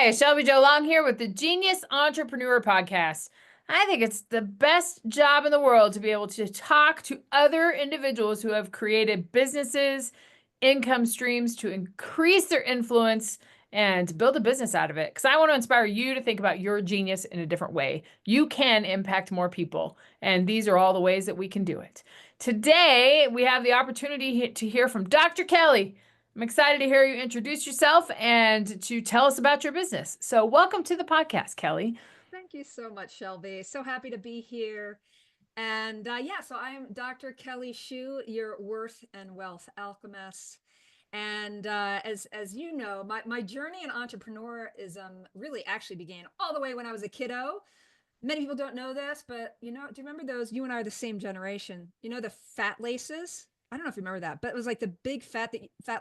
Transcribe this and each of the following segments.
Hi, Shelby Joe Long here with the Genius Entrepreneur Podcast. I think it's the best job in the world to be able to talk to other individuals who have created businesses, income streams to increase their influence and build a business out of it. Because I want to inspire you to think about your genius in a different way. You can impact more people, and these are all the ways that we can do it. Today, we have the opportunity to hear from Dr. Kelly. I'm excited to hear you introduce yourself and to tell us about your business. So, welcome to the podcast, Kelly. Thank you so much, Shelby. So happy to be here. And so I'm Dr. Kelly Schuh, your worth and wealth alchemist. And as you know, my journey in entrepreneurism really actually began all the way when I was a kiddo. Many people don't know this, but do you remember those? You and I are the same generation. You know, the fat laces? I don't know if you remember that, but it was like the big fat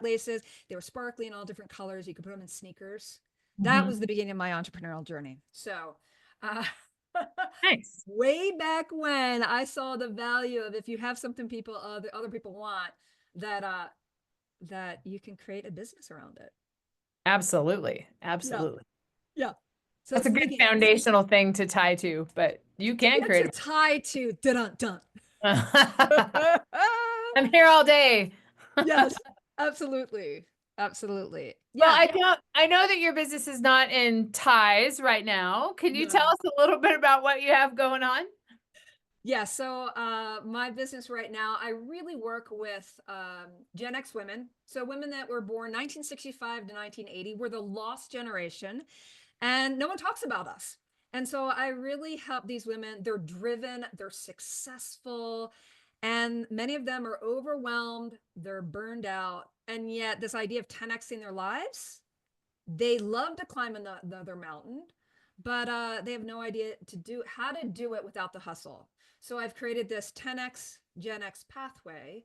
laces. They were sparkly in all different colors. You could put them in sneakers. That Mhm. was the beginning of my entrepreneurial journey. So, uh, Nice. way back when I saw the value of if you have something other people want, that that you can create a business around it. Absolutely. Yeah, Absolutely. yeah. So That's that's a the good beginnings. foundational thing to tie to, but you can Yeah, create to tie to dun dun. a I'm here all day. Yes, absolutely. Absolutely. Well, Yeah. I know that your business is not in ties right now. Can you tell No. us a little bit about what you have going on? Yeah. So my business right now, I really work with Gen X women. So women that were born 1965 to 1980. We're the lost generation, and no one talks about us. And so I really help these women. They're driven, they're successful, and many of them are overwhelmed, they're burned out. And yet, this idea of 10xing their lives, they love to climb another mountain, but they have no idea how to do it without the hustle. So I've created this 10x Gen X pathway.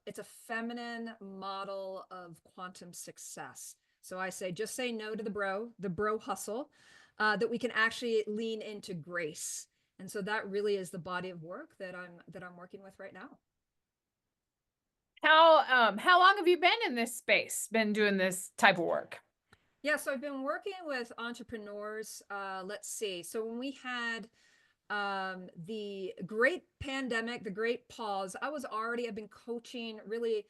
It's a feminine model of quantum success. So I say, just say no to the bro hustle, that we can actually lean into grace. And so that really is the body of work that I'm working with right now. How long have you been in this space? Been doing this type of work? Yeah, so I've been working with entrepreneurs. Let's see. So when we had the great pandemic, the great pause, I've been coaching really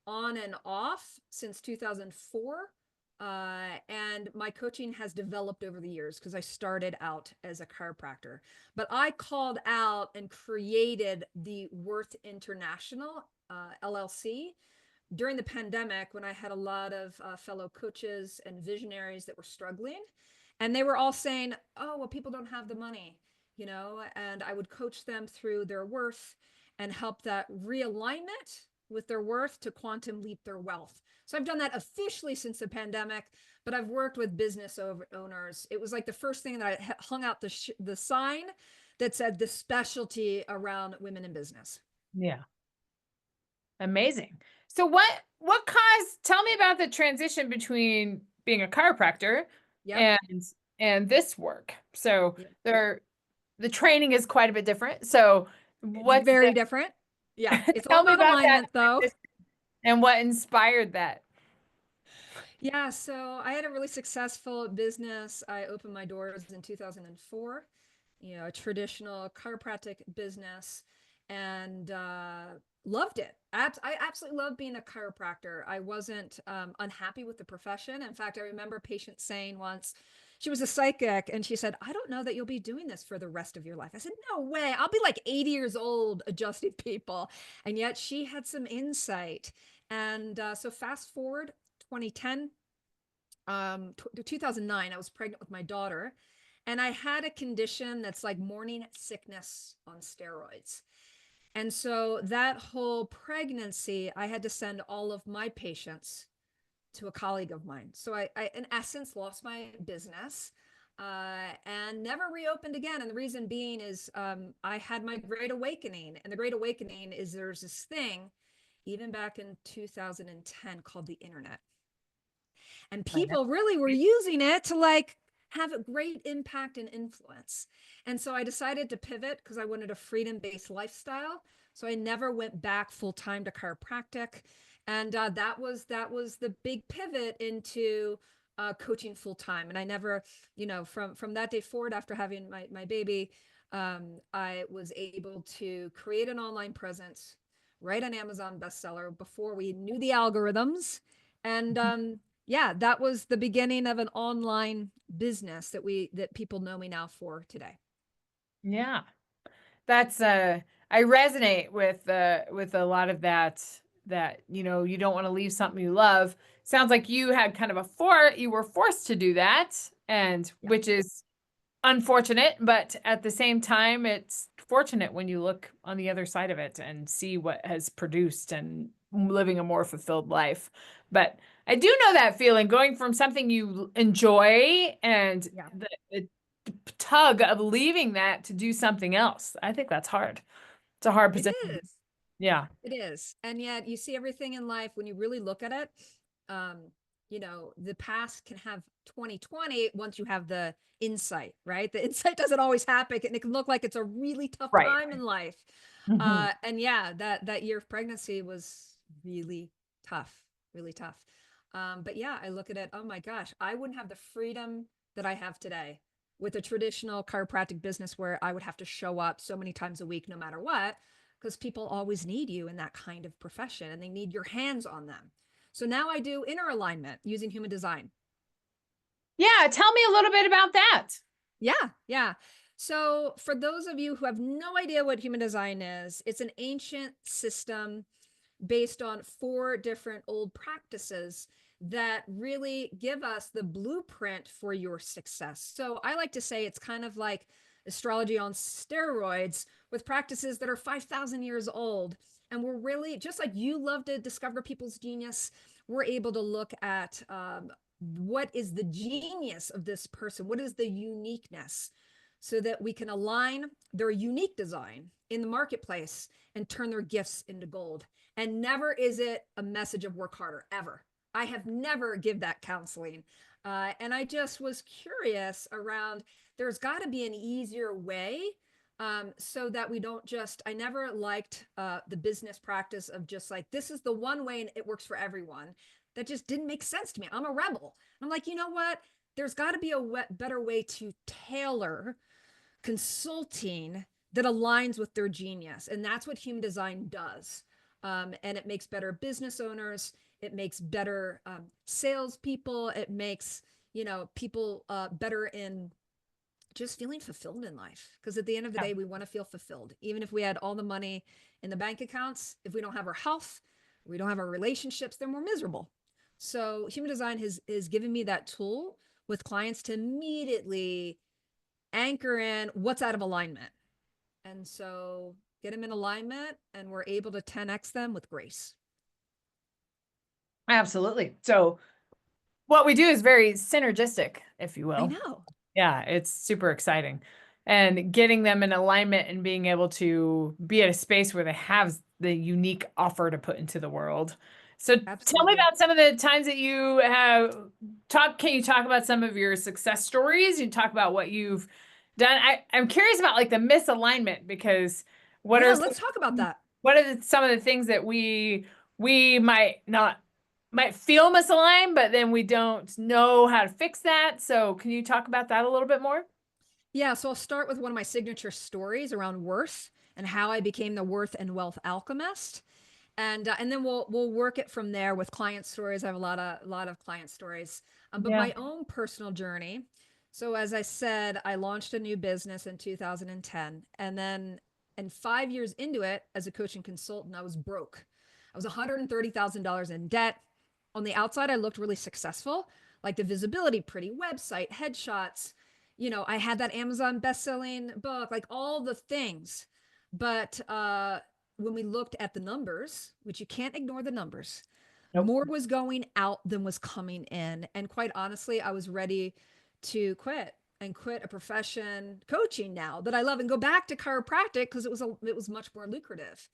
on and off since 2004. And my coaching has developed over the years because I started out as a chiropractor. But I called out and created the Worth International LLC during the pandemic when I had a lot of fellow coaches and visionaries that were struggling. And they were all saying, oh, well, people don't have the money, and I would coach them through their worth and help that realignment with their worth to quantum leap their wealth. So I've done that officially since the pandemic, but I've worked with owners. It was like the first thing that I hung out the sign that said the specialty around women in business. Yeah. Amazing. So what caused, tell me about the transition between being a chiropractor Yep. and this work. So Yep. the training is quite a bit different. So It's what's very the different. Yeah. It's all tell me about about that alignment, though. transition and what inspired that? Yeah, so I had a really successful business. I opened my doors in 2004, a traditional chiropractic business, and loved it. I absolutely loved being a chiropractor. I wasn't unhappy with the profession. In fact, I remember a patient saying once, she was a psychic, and she said, I don't know that you'll be doing this for the rest of your life. I said, no way. I'll be like 80 years old adjusting people. And yet she had some insight. And so fast forward 2010, 2009, I was pregnant with my daughter, and I had a condition that's like morning sickness on steroids. And so that whole pregnancy, I had to send all of my patients to a colleague of mine. So I in essence, lost my business and never reopened again. And the reason being is I had my great awakening. And the great awakening is there's this thing, even back in 2010, called the internet. And I know. people really were using it to like have a great impact and influence. And so I decided to pivot because I wanted a freedom-based lifestyle. So I never went back full time to chiropractic. And that was the big pivot into coaching full time. And I never, from that day forward after having my baby, I was able to create an online presence, write an Amazon bestseller before we knew the algorithms. And yeah, that was the beginning of an online business that people know me now for today. Yeah. That's I resonate with a lot of that, you don't want to leave something you love. Sounds like you had kind of you were forced to do that, and Yeah, which is unfortunate, but at the same time it's fortunate when you look on the other side of it and see what has produced and living a more fulfilled life. But I do know that feeling going from something you enjoy and yeah, the tug of leaving that to do something else. I think that's hard. It's a hard it position. is. Yeah. It is. And yet you see everything in life when you really look at it. Um, the past can have 2020 once you have the insight, right? The insight doesn't always happen and it can look like it's a really tough Right. time in life. Mhm. And yeah, that year of pregnancy was really tough, really tough. But yeah, I look at it, oh my gosh, I wouldn't have the freedom that I have today with a traditional chiropractic business where I would have to show up so many times a week, no matter what, because people always need you in that kind of profession and they need your hands on them. So now I do inner alignment using human design. Yeah, tell me a little bit about that. Yeah, yeah. So for those of you who have no idea what human design is, it's an ancient system based on four different old practices that really give us the blueprint for your success. So I like to say it's kind of like astrology on steroids with practices that are 5,000 years old. And we're really, just like you love to discover people's genius, we're able to look at what is the genius of this person? What is the uniqueness? So that we can align their unique design in the marketplace and turn their gifts into gold. And never is it a message of work harder, ever. I have never give that counseling. And I just was curious around, there's got to be an easier way, so that we don't just, I never liked the business practice of just like, this is the one way and it works for everyone. That just didn't make sense to me. I'm a rebel. I'm like, you know what? There's got to be a better way to tailor consulting that aligns with their genius. And that's what human design does. And it makes better business owners. It makes better salespeople. It makes, people better in just feeling fulfilled in life. Because at the end of the Yeah, day, we want to feel fulfilled. Even if we had all the money in the bank accounts, if we don't have our health, we don't have our relationships, then we're miserable. So human design has given me that tool with clients to immediately anchor in what's out of alignment. And so get them in alignment and we're able to 10x them with grace. absolutely. So what we do is very synergistic, if you I will. know. Yeah, it's super exciting. And getting them in alignment and being able to be at a space where they have the unique offer to put into the world. So tell me Absolutely. about some of the times that you have can you talk about some of your success stories? You talk about what you've done. I'm curious about like the misalignment because what Yeah, are let's talk about that. some of the things that we might feel misaligned, but then we don't know how to fix that. So can you talk about that a little bit more? Yeah, so I'll start with one of my signature stories around worth and how I became the worth and wealth alchemist. And then we'll work it from there with client stories. I have a lot of client stories, but Yeah. my own personal journey. So as I said, I launched a new business in 2010, and 5 years into it as a coaching consultant, I was broke. I was $130,000 in debt. On the outside, I looked really successful, like the visibility, pretty website, headshots. I had that Amazon best-selling book, like all the things. But when we looked at the numbers, which you can't ignore the numbers, Nope. more was going out than was coming in. And quite honestly, I was ready to quit a profession coaching now that I love and go back to chiropractic because it was much more lucrative.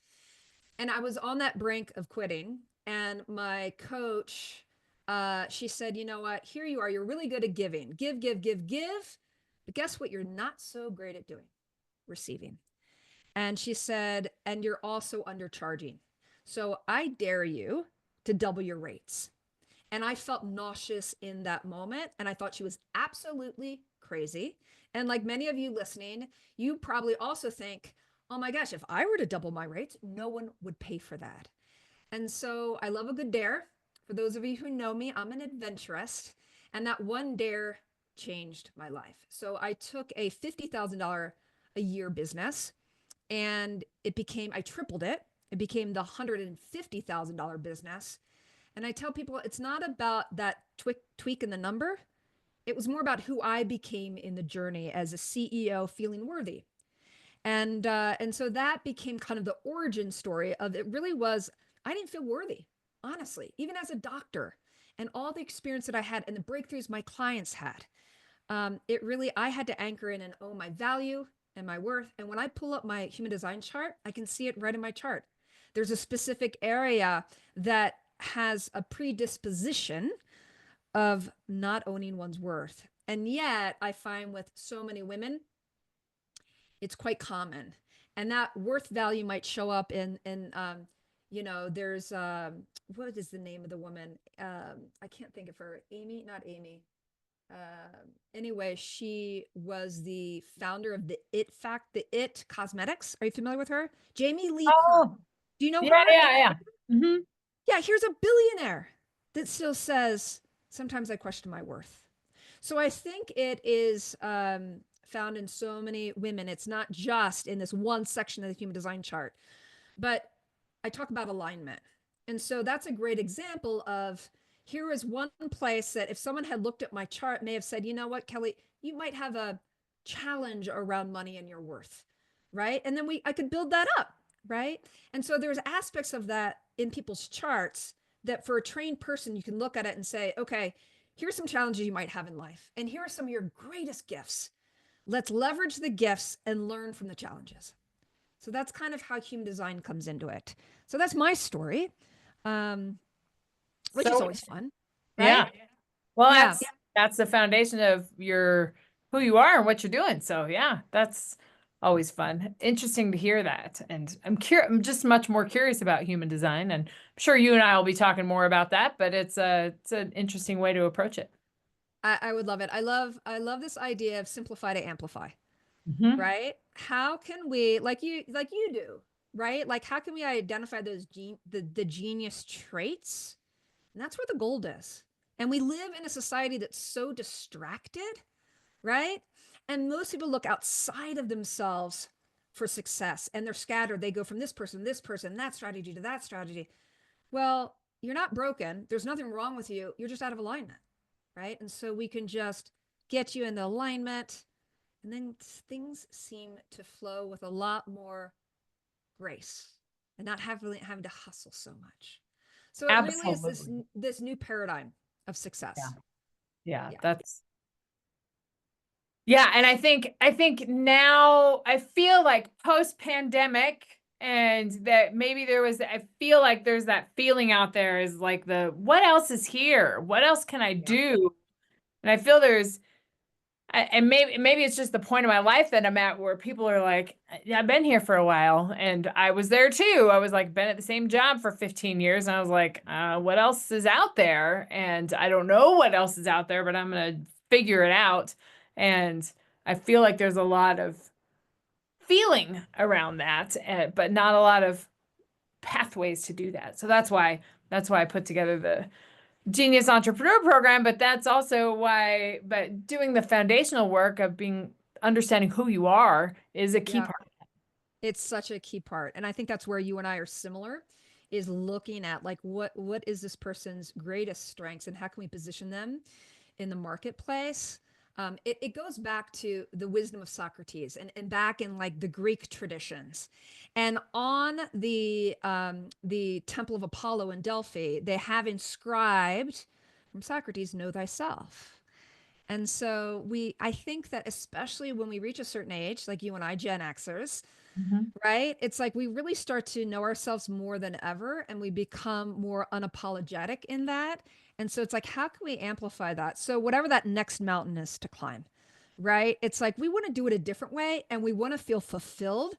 And I was on that brink of quitting. And my coach, she said, you know what? Here you are. You're really good at giving. Give, give, give, give. But guess what? You're not so great at doing? Receiving. And she said, and you're also undercharging. So I dare you to double your rates. And I felt nauseous in that moment. And I thought she was absolutely crazy. And like many of you listening, you probably also think, oh my gosh, if I were to double my rates, no one would pay for that. And so I love a good dare. For those of you who know me, I'm an adventurist. And that one dare changed my life. So I took a $50,000 a year business and I tripled it. It became the $150,000 business. And I tell people it's not about that tweak in the number. It was more about who I became in the journey as a CEO feeling worthy. And so that became kind of the origin story of it really was I didn't feel worthy, honestly, even as a doctor and all the experience that I had and the breakthroughs my clients had. It really, I had to anchor in and own my value and my worth. And when I pull up my human design chart, I can see it right in my chart. There's a specific area that has a predisposition of not owning one's worth. And yet, I find with so many women, it's quite common. And that worth value might show up there's what is the name of the woman? I can't think of her. Amy, not Amy. Anyway, she was the founder of the It Cosmetics. Are you familiar with her? Jamie Lee Curtis. Oh, Do you know yeah, her? yeah, yeah. Hmm. Yeah, here's a billionaire that still says, sometimes I question my worth. So I think it is found in so many women. It's not just in this one section of the human design chart, but I talk about alignment. And so that's a great example of here is one place that if someone had looked at my chart, may have said, you know what, Kelly, you might have a challenge around money and your worth, right? And then I could build that up, right? And so there's aspects of that in people's charts that for a trained person, you can look at it and say, okay, here's some challenges you might have in life. And here are some of your greatest gifts. Let's leverage the gifts and learn from the challenges. So that's kind of how human design comes into it. So that's my story, um, which is So, always fun, right? yeah. Well, Yeah. that's the foundation of your who you are and what you're doing. So, yeah, that's always fun. Interesting to hear that. And I'm just much more curious about human design, and I'm sure you and I will be talking more about that, but it's an interesting way to approach it. I would love it. I love this idea of simplify to amplify, Hmm. right? How can we, like you do, right? Like how can we identify the genius traits? And that's where the gold is. And we live in a society that's so distracted, right? And most people look outside of themselves for success and they're scattered. They go from this person, that strategy to that strategy. Well, you're not broken. There's nothing wrong with you. You're just out of alignment, right? And so we can just get you into alignment and then things seem to flow with a lot more grace and not having to hustle so much. So it really is this Absolutely. this new paradigm of Yeah. success. Yeah, Yeah. that's yeah, and I think now I feel like post-pandemic and that maybe I feel like there's that feeling out there is like the what else is here? What else can I Yeah. do? And I feel and maybe it's just the point of my life that I'm at where people are like, yeah, I've been here for a while, and I was there too. I was like, been at the same job for 15 years, and I was like, what else is out there? And I don't know what else is out there, but I'm gonna figure it out. And I feel like there's a lot of feeling around that, but not a lot of pathways to do that. So that's why I put together the Genius Entrepreneur Program, but that's also why, but doing the foundational work of understanding who you are is a key Yeah. part. It's such a key part. And I think that's where you and I are similar is looking at like what is this person's greatest strengths and how can we position them in the marketplace. It goes back to the wisdom of Socrates and back in like the Greek traditions. And on the Temple of Apollo in Delphi, they have inscribed from Socrates, know thyself. And so I think that especially when we reach a certain age, like you and I, Gen Xers, Mhm. right? It's like we really start to know ourselves more than ever and we become more unapologetic in that. And so it's like, how can we amplify that? So, whatever that next mountain is to climb, right? It's like we want to do it a different way and we want to feel fulfilled.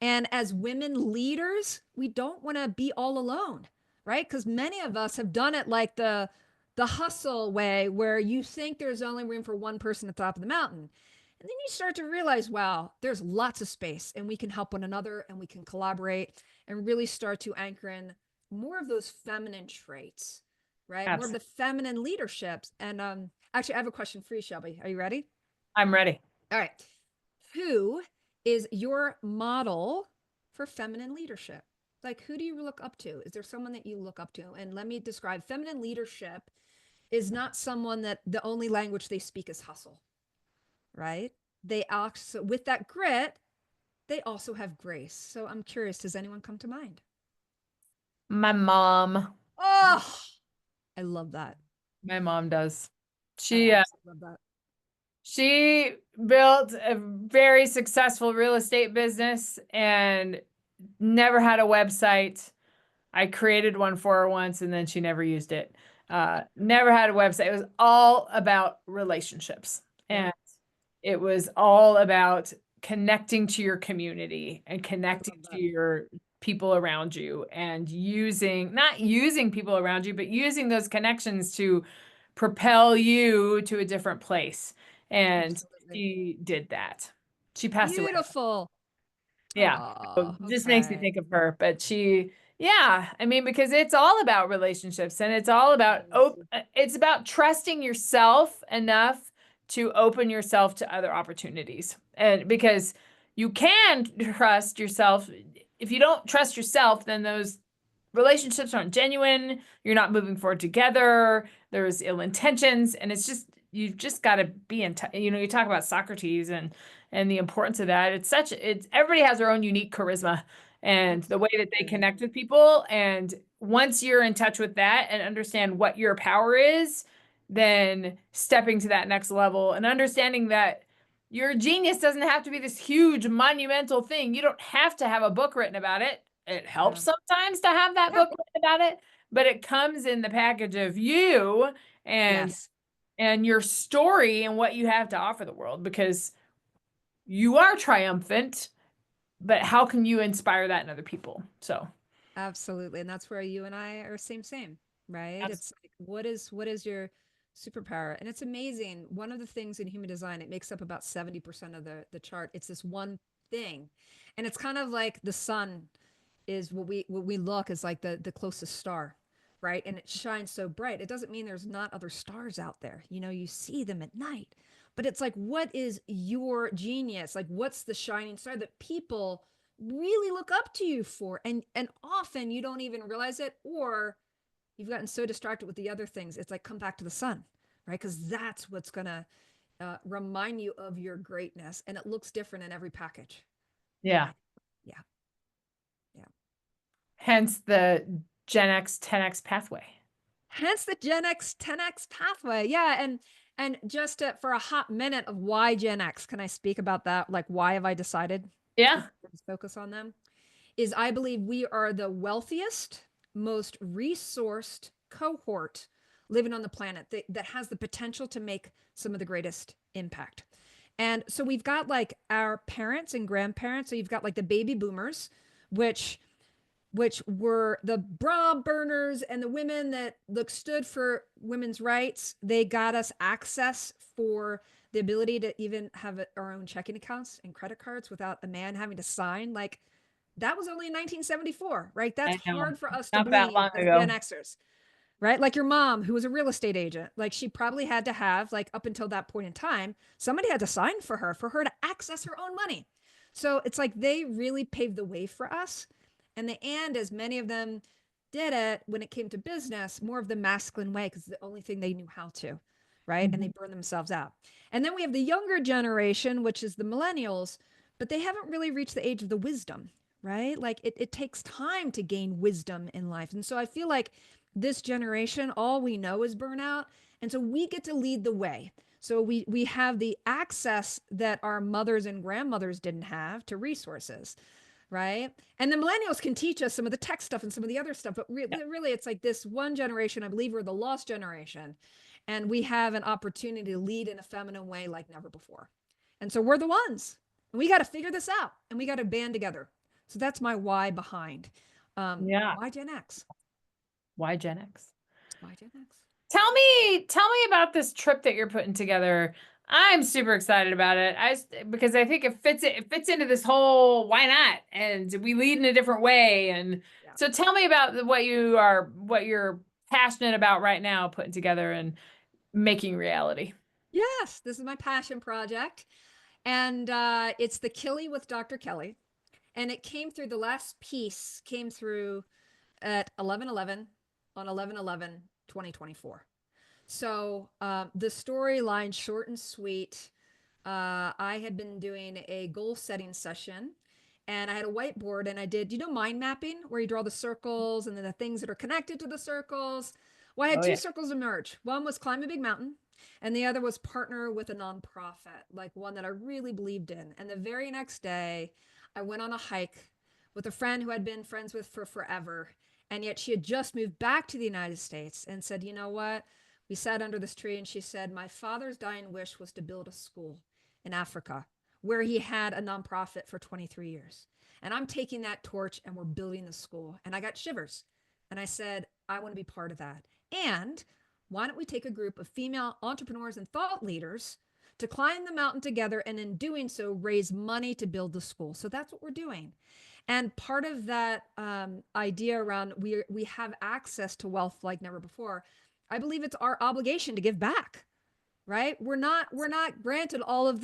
And as women leaders, we don't want to be all alone, right? Because many of us have done it like the the hustle way where you think there's only room for one person at the top of the mountain. And then you start to realize, wow, there's lots of space and we can help one another and we can collaborate and really start to anchor in more of those feminine traits, right? More of Absolutely. the feminine leaderships. And actually, I have a question for you, Shelby. Are you ready? I'm ready. All right. Who is your model for feminine leadership? Like, who do you look up to? Is there someone that you look up to? And let me describe feminine leadership is not someone that the only language they speak is hustle, right? They also, with that grit, they also have grace. So I'm curious, does anyone come to mind? My mom. Oh, I love that. My mom does. I She absolutely love that. she built a very successful real estate business and never had a website. I created one for her once and then she never used it. Never had a website. It was all about relationships. Yeah, And it was all about connecting to your community and I connecting love to that. your people around you and using, not using people around you, but using those connections to propel you to a different place. And Absolutely. she did that. She passed away. Beautiful. Yeah. So Oh, just makes me okay. think of her. But she, yeah, I mean, because it's all about relationships and it's all about it's about trusting yourself enough to open yourself to other opportunities. And because you can trust yourself, if you don't trust yourself, then those relationships aren't genuine, you're not moving forward together, there's ill intentions, and it's just you've just got to be in touch. You talk about Socrates and the importance of that. It's everybody has their own unique charisma and the way that they Absolutely. connect with people. And once you're in touch with that and understand what your power is, then stepping to that next level and understanding that your genius doesn't have to be this huge monumental thing. You don't have to have a book written about it. It Yeah. helps sometimes to have that Yeah. book written about it, but it comes in the package of you and Yes. and your story and what you have to offer the world because you are triumphant, but how can you inspire that in other people? So, Absolutely. And that's where you and I are same, right? that's It's like what is your superpower? And it's amazing. One of the things in human design, it makes up about 70% of the chart. It's this one thing. And it's kind of like the sun is what we look is like the closest star, right? And it shines so bright. It doesn't mean there's not other stars out there. You see them at night. But it's like, what is your genius? Like, what's the shining star that people really look up to you for? And often you don't even realize it, or you've gotten so distracted with the other things. It's like, come back to the sun, right? Because that's what's gonna remind you of your greatness, and it looks different in every package, yeah. right? Yeah, yeah. Hence the Gen X 10X pathway. Hence the Gen X 10X pathway. Yeah, and just for a hot minute of why Gen X, can I speak about that? Like, why have I decided to Yeah. focus on them? Is I believe we are the wealthiest, most resourced cohort living on the planet that has the potential to make some of the greatest impact. And so we've got like our parents and grandparents. So you've got like the baby boomers, which were the bra burners and the women that look stood for women's rights. They got us access for the ability to even have our own checking accounts and credit cards without a man having to sign. Like that was only in 1974, right? That's I know. hard for us to Not that believe long as Gen ago. Xers, right? Like your mom, who was a real estate agent, like she probably had to have, like up until that point in time, somebody had to sign for her to access her own money. So it's like they really paved the way for us. And as many of them did it when it came to business, more of the masculine way, because it's the only thing they knew how to, right? And they Mhm. burned themselves out. And then we have the younger generation, which is the millennials, but they haven't really reached the age of the wisdom, right? Like it takes time to gain wisdom in life. And so I feel like this generation, all we know is burnout. And so we get to lead the way. So we have the access that our mothers and grandmothers didn't have to resources, right? And the millennials can teach us some of the tech stuff and some of the other stuff, but Yeah. really it's like this one generation, I believe we're the lost generation, and we have an opportunity to lead in a feminine way like never before. And so we're the ones. And we got to figure this out and we got to band together. So that's my why behind Yeah. why Gen X? Why Gen X? Why Gen X? Tell me about this trip that you're putting together. I'm super excited about it. Because I think it fits into this whole why not? And we lead in a different way. And Yeah. so tell me about what you're passionate about right now, putting together and making reality. Yes, this is my passion project. And it's the Killy with Dr. Kelly. And it came through, the last piece came through at 11/11 on 11/11 2024. So the storyline, short and sweet. I had been doing a goal setting session, and I had a whiteboard, and I did, mind mapping, where you draw the circles and then the things that are connected to the circles. Well, I had Oh two yeah. circles emerge. One was climb a big mountain, and the other was partner with a nonprofit, like one that I really believed in. And the very next day, I went on a hike with a friend who I'd been friends with for forever. And yet she had just moved back to the United States and said, you know what? We sat under this tree and she said, my father's dying wish was to build a school in Africa where he had a nonprofit for 23 years. And I'm taking that torch and we're building the school. And I got shivers. And I said, I want to be part of that. And why don't we take a group of female entrepreneurs and thought leaders to climb the mountain together, and in doing so, raise money to build the school? So that's what we're doing. And part of that idea around we have access to wealth like never before, I believe it's our obligation to give back, right? We're not granted all of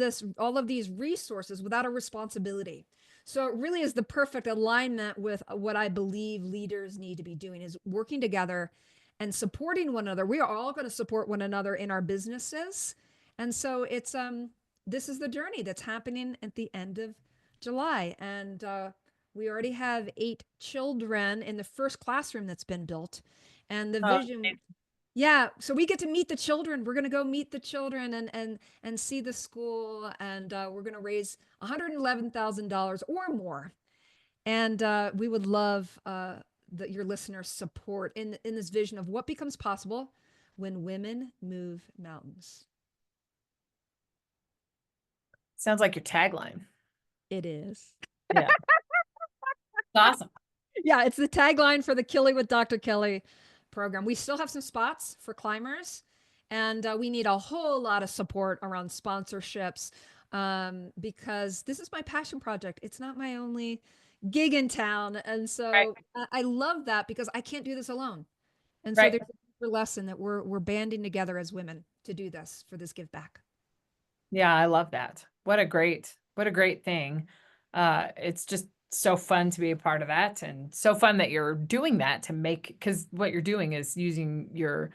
these resources without a responsibility. So it really is the perfect alignment with what I believe leaders need to be doing, is working together and supporting one another. We are all going to support one another in our businesses. And so it's this is the journey that's happening at the end of July. And we already have 8 children in the first classroom that's been built. And the Oh, vision, yeah, so we get to meet the children. We're going to go meet the children and see the school, and we're going to raise $111,000 or more. And we would love your listeners' support in this vision of what becomes possible when women move mountains. sounds like your tagline. It is. Yeah. It's awesome. Yeah, it's the tagline for the Killy with Dr. Kelly program. We still have some spots for climbers, and we need a whole lot of support around sponsorships, because this is my passion project. It's not my only gig in town. And Right. so I love that because I can't do this alone. And so Right. there's a deeper lesson that we're banding together as women to do this, for this give back. Yeah, I love that. What a great thing. It's just so fun to be a part of that and so fun that you're doing that to make, because what you're doing is using your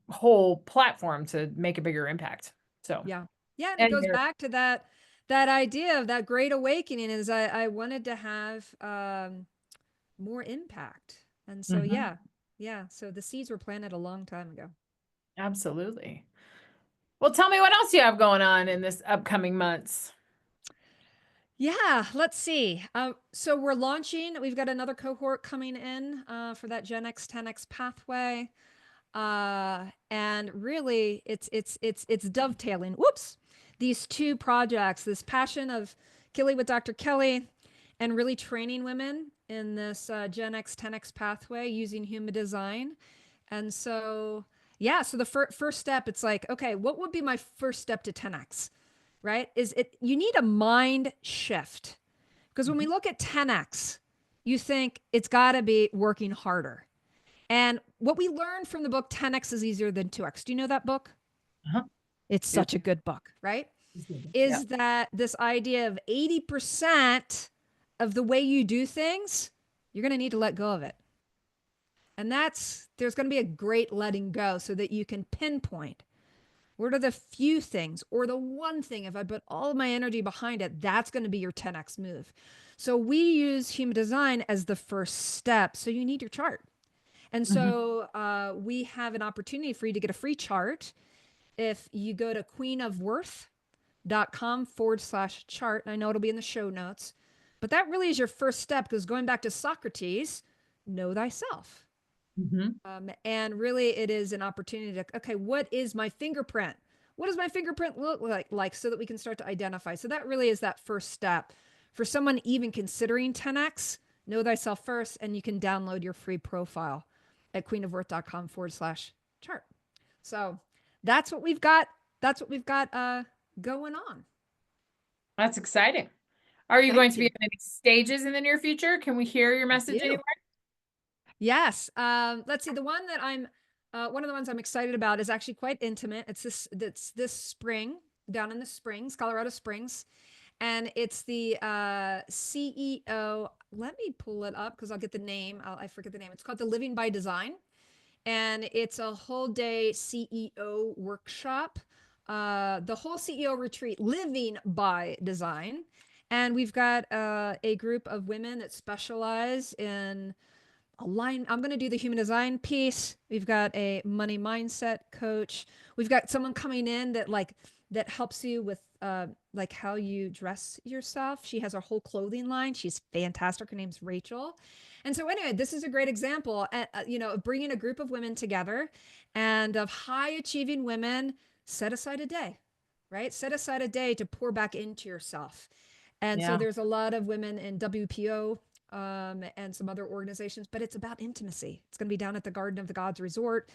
whole platform to make a bigger impact. So, Yeah. Yeah. And it and goes you're back to that idea of that great awakening, is I wanted to have more impact. And so, Mhm, yeah. Yeah. So the seeds were planted a long time ago. absolutely. Well, tell me what else you have going on in this upcoming months. Yeah, let's see. So we're launching. We've got another cohort coming in for that Gen X 10X pathway, and really, it's dovetailing. Whoops, these two projects, this passion of Kelly with Dr. Kelly, and really training women in this Gen X 10X pathway using human design. And so, yeah, so the first step, it's like, okay, what would be my first step to 10X? Right? Is it, you need a mind shift. Because when we Mhm. look at 10X, you think it's got to be working harder. And what we learned from the book 10X is easier than 2X. Do you know that book? Uh-huh. It's Yes. such a good book, right? Yeah. Is that this idea of 80% of the way you do things, you're going to need to let go of it. And there's going to be a great letting go so that you can pinpoint what are the few things or the one thing, if I put all of my energy behind it, that's going to be your 10X move. So we use human design as the first step. So you need your chart. And Mhm. so we have an opportunity for you to get a free chart if you go to queenofworth.com/chart. And I know it'll be in the show notes, but that really is your first step, because going back to Socrates, know thyself. Mhm. And really, it is an opportunity to, okay, what is my fingerprint? What does my fingerprint look like so that we can start to identify? So that really is that first step. For someone even considering 10X, know thyself first, and you can download your free profile at queenofworth.com/chart. So that's what we've got. That's what we've got going on. That's exciting. Are you going Thank to be you. on any stages in the near future? Can we hear your Thank message you. anywhere? Yes. Let's see. The one that I'm, one of the ones I'm excited about is actually quite intimate. It's this spring down in the Springs, Colorado Springs, and it's the CEO. Let me pull it up because I'll get the name. I forget the name. It's called the Living by Design, and it's a whole day CEO workshop. The whole CEO retreat, Living by Design, and we've got a group of women that specialize in align. I'm going to do the human design piece. We've got a money mindset coach. We've got someone coming in that helps you with like how you dress yourself. She has a whole clothing line. She's fantastic. Her name's Rachel. And so anyway, this is a great example, of bringing a group of women together and of high achieving women. Set aside a day, right? Set aside a day to pour back into yourself. And so Yeah, there's a lot of women in WPO and some other organizations, but it's about intimacy. It's going to be down at the Garden of the Gods Resort,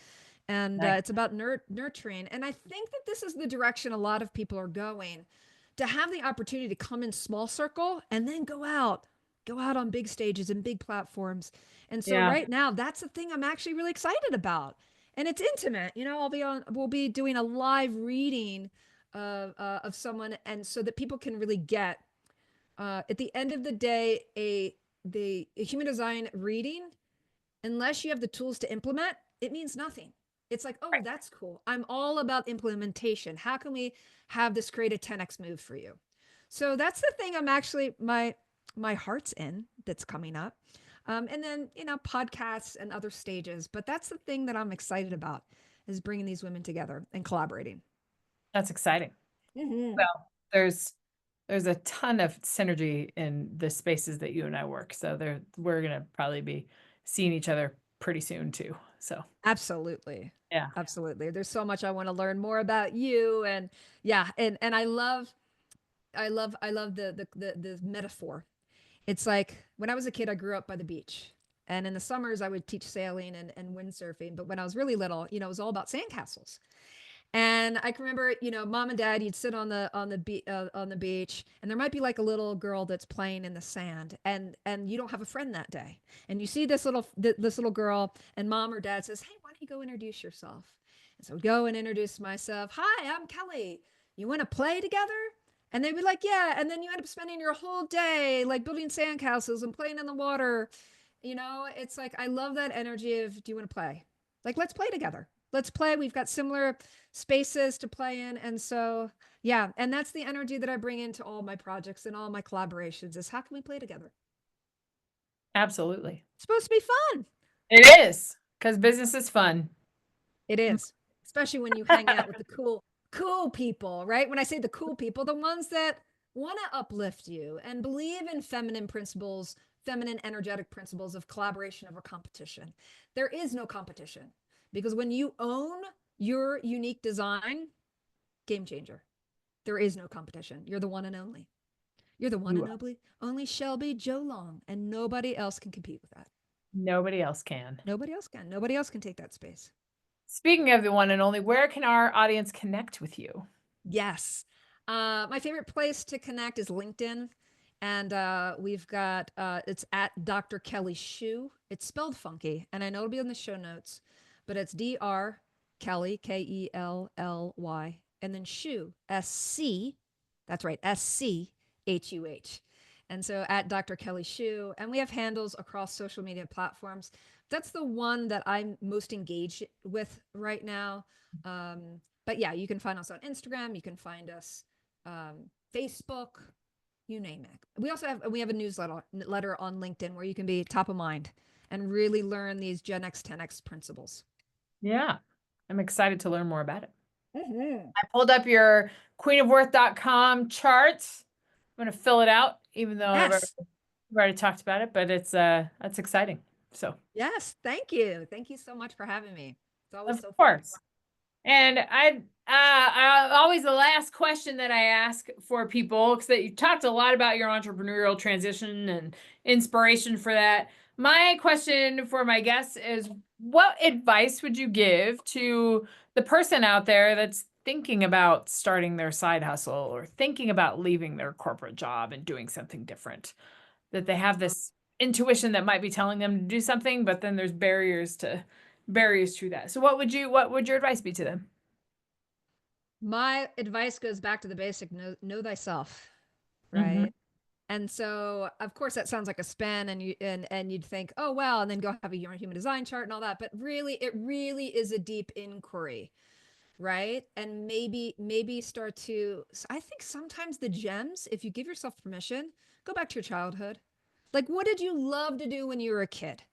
and nice. it's about nurturing. And I think that this is the direction a lot of people are going, to have the opportunity to come in small circle and then go out on big stages and big platforms. And so Yeah, right now, that's the thing I'm actually really excited about. And it's intimate. We'll be doing a live reading of someone, and so that people can really get at the end of the day, a human design reading, unless you have the tools to implement, it means nothing. It's like, oh, right. that's cool. I'm all about implementation. How can we have this create a 10x move for you? So that's the thing I'm actually my heart's in that's coming up. And then, podcasts and other stages. But that's the thing that I'm excited about, is bringing these women together and collaborating. That's exciting. Mm-hmm. Well, there's a ton of synergy in the spaces that you and I work. So we're gonna probably be seeing each other pretty soon too. So Absolutely. yeah, Absolutely. There's so much I want to learn more about you. And yeah, and I love the metaphor. It's like when I was a kid, I grew up by the beach. And in the summers I would teach sailing and windsurfing. But when I was really little, it was all about sandcastles. And I can remember, mom and dad, you'd sit on the beach, and there might be like a little girl that's playing in the sand, and you don't have a friend that day, and you see this little girl, and mom or dad says, "Hey, why don't you go introduce yourself?" And so I'd go and introduce myself. "Hi, I'm Kelly. You want to play together?" And they'd be like, "Yeah." And then you end up spending your whole day like building sandcastles and playing in the water. It's like I love that energy of, "Do you want to play? Like, let's play together. Let's play. We've got similar spaces to play in." And so, yeah, and that's the energy that I bring into all my projects and all my collaborations, is how can we play together? absolutely. It's supposed to be fun. It is because business is fun. It is, especially when you hang out with the cool people, right? When I say the cool people, the ones that want to uplift you and believe in feminine principles, feminine energetic principles of collaboration over competition. There is no competition, because when you own your unique design, game changer. There is no competition. You're the one and only. You're the one You and only Shelby Joe Long, and nobody else can compete with that. Nobody else can. Nobody else can. Nobody else can take that space. Speaking of the one and only, where can our audience connect with you? Yes. My favorite place to connect is LinkedIn. And we've got, it's at Dr. Kelly Schuh. It's spelled funky, and I know it'll be in the show notes, but it's Dr. Kelly, Kelly, and then Schuh, SC. That's right, SCHUH. And so at Dr. Kelly Schuh. And we have handles across social media platforms. That's the one that I'm most engaged with right now. But yeah, you can find us on Instagram. You can find us Facebook, you name it. We have a newsletter on LinkedIn where you can be top of mind and really learn these Gen X 10X principles. Yeah, I'm excited to learn more about it. Mm-hmm. I pulled up your queenofworth.com charts. I'm going to fill it out, even though Yes. we've already talked about it, but that's exciting. So, Yes. Thank you. Thank you so much for having me. It's always of so fun. course. And I always the last question that I ask for people, because that you talked a lot about your entrepreneurial transition and inspiration for that. My question for my guests is, what advice would you give to the person out there that's thinking about starting their side hustle or thinking about leaving their corporate job and doing something different, that they have this intuition that might be telling them to do something, but then there's barriers to that. So what would your advice be to them? My advice goes back to the basic know thyself, Hmm. right? And so, of course, that sounds like a spin, and you'd think, oh well, and then go have a human design chart and all that. But really, it really is a deep inquiry, right? And maybe start to. I think sometimes the gems, if you give yourself permission, go back to your childhood. Like, what did you love to do when you were a kid?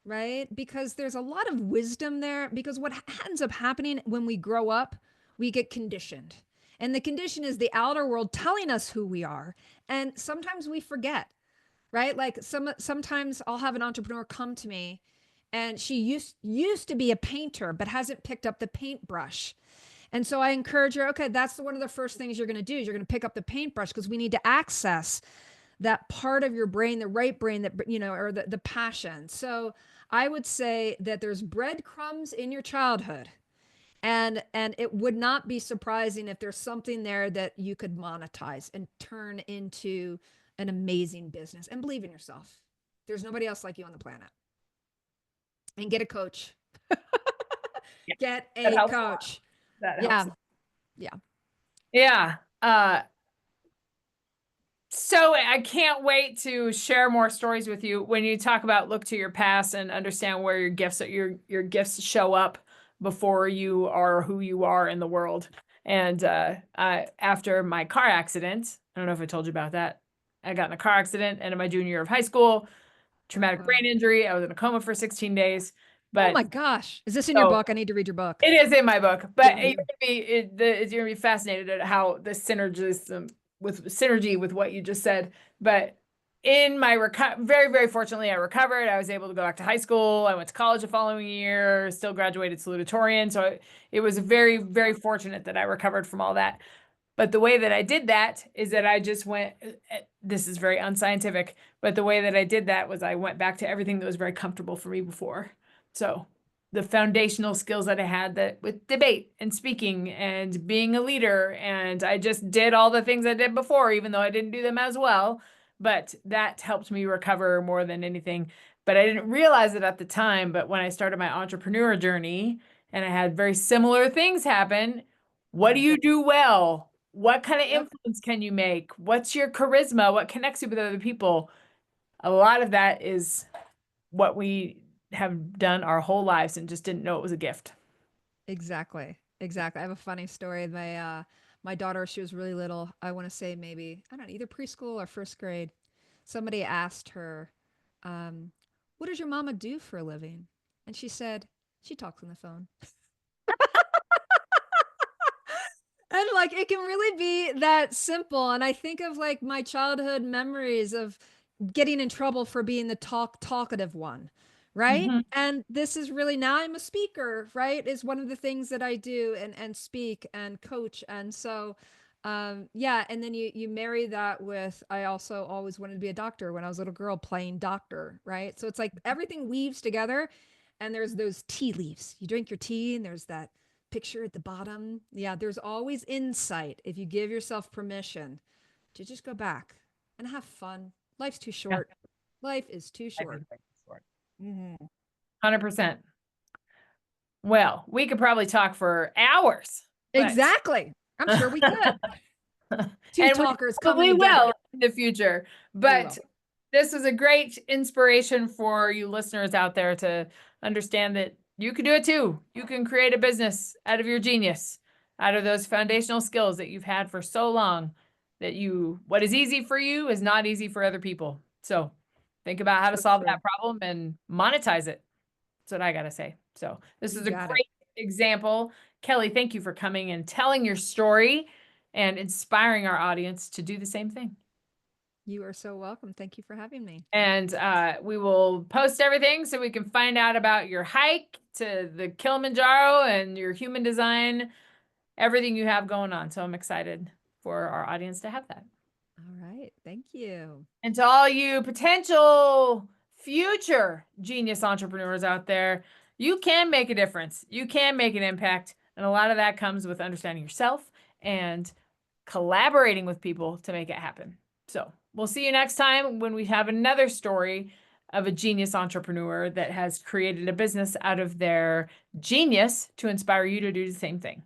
Right? Because there's a lot of wisdom there. Because what ends up happening when we grow up, we get conditioned. And the condition is the outer world telling us who we are. And sometimes we forget, right? Like sometimes I'll have an entrepreneur come to me and she used to be a painter but hasn't picked up the paintbrush. And so I encourage her, okay, that's one of the first things you're going to do is you're going to pick up the paintbrush because we need to access that part of your brain, the right brain that, or the passion. So I would say that there's breadcrumbs in your childhood. And it would not be surprising if there's something there that you could monetize and turn into an amazing business, and believe in yourself. There's nobody else like you on the planet. And get a coach. Yeah, Get that a helps a lot. coach. That helps. Yeah. Yeah. Yeah. So I can't wait to share more stories with you when you talk about look to your past and understand where your gifts show up before you are who you are in the world. And after my car accident, I don't know if I told you about that. I got in a car accident and in my junior year of high school, traumatic Uh-oh. brain injury. I was in a coma for 16 days. Oh But my gosh. Is this in your so book? I need to read your book. it is in my book, but Yeah. you're gonna be fascinated at how the synergy with what you just said. But in my very, very fortunately, I recovered. I was able to go back to high school. I went to college the following year, still graduated salutatorian. So it was very, very fortunate that I recovered from all that. But the way that I did that is that I just went, this is very unscientific, but the way that I did that was I went back to everything that was very comfortable for me before. So the foundational skills that I had that with debate and speaking and being a leader, and I just did all the things I did before, even though I didn't do them as well. But that helped me recover more than anything. But I didn't realize it at the time. But when I started my entrepreneur journey and I had very similar things happen, what do Yeah. you do well? What kind of Yep. influence can you make? What's your charisma? What connects you with other people? A lot of that is what we have done our whole lives and just didn't know it was a gift. Exactly. Exactly. I have a funny story. My daughter, she was really little. I want to say maybe, I don't know, either preschool or first grade. Somebody asked her, um, what does your mama do for a living? And she said, she talks on the phone. And like it can really be that simple. And I think of like my childhood memories of getting in trouble for being the talkative one, right? Hmm. And this is really now I'm a speaker, right? Is one of the things that I do and speak and coach. And so yeah, and then you marry that with I also always wanted to be a doctor when I was a little girl playing doctor, right? So it's like everything weaves together and there's those tea leaves. You drink your tea and there's that picture at the bottom. Yeah, there's always insight if you give yourself permission to just go back and have fun. Life's too Yeah, short. Life is too I think short. that's short. Mhm. 100%. Well, we could probably talk for hours, but Exactly. I'm sure we could. Two and we talkers coming probably together. will in the future. We But will. this was a great inspiration for you listeners out there to understand that you can do it too. You can create a business out of your genius, out of those foundational skills that you've had for so long that what is easy for you is not easy for other people. So think about how to So solve true. that problem and monetize it. That's what I got to say. So this You is a got it. great example. Kelly, thank you for coming and telling your story and inspiring our audience to do the same thing. You are so welcome. Thank you for having me. And we will post everything so we can find out about your hike to the Kilimanjaro and your human design, everything you have going on. So I'm excited for our audience to have that. All right. Thank you. And to all you potential future genius entrepreneurs out there, you can make a difference. You can make an impact. And a lot of that comes with understanding yourself and collaborating with people to make it happen. So we'll see you next time when we have another story of a genius entrepreneur that has created a business out of their genius to inspire you to do the same thing.